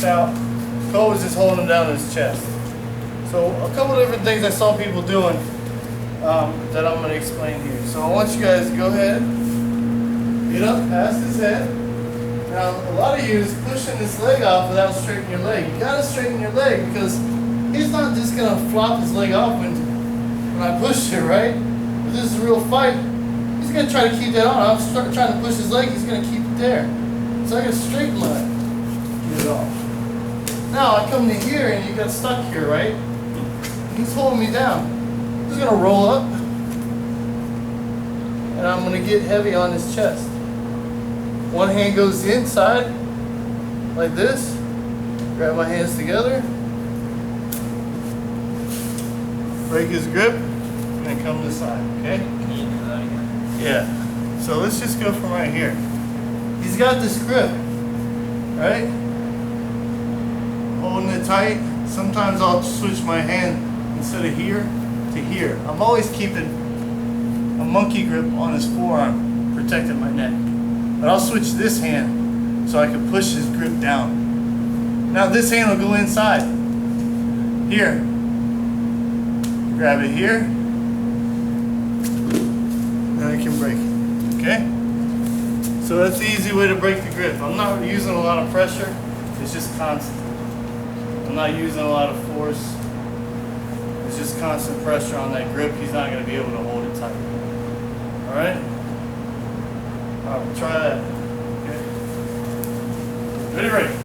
this out. Cole was just holding him down in his chest. So a couple different things I saw people doing that I'm going to explain here. So I want you guys to go ahead, get up past his head. Now a lot of you is pushing this leg off without straightening your leg. You got to straighten your leg because he's not just going to flop his leg off when I push it, right? If this is a real fight, he's going to try to keep that on. I'm trying to push his leg, he's going to keep it there. So I got to straighten my leg, get it off. Now I come to here and you got stuck here, right? He's holding me down. He's going to roll up and I'm going to get heavy on his chest. One hand goes inside like this. Grab my hands together. Break his grip and then come to the side, okay? Can you do that again? Yeah. So let's just go from right here. He's got this grip, right? Holding it tight. Sometimes I'll switch my hand instead of here to here. I'm always keeping a monkey grip on his forearm, protecting my neck. But I'll switch this hand so I can push his grip down. Now this hand will go inside. Here. Grab it here. Then I can break it. Okay? So that's the easy way to break the grip. I'm not using a lot of pressure. It's just constant. I'm not using a lot of force. It's just constant pressure on that grip. He's not going to be able to hold it tight. Alright? Alright, try that. Okay. Ready, ready.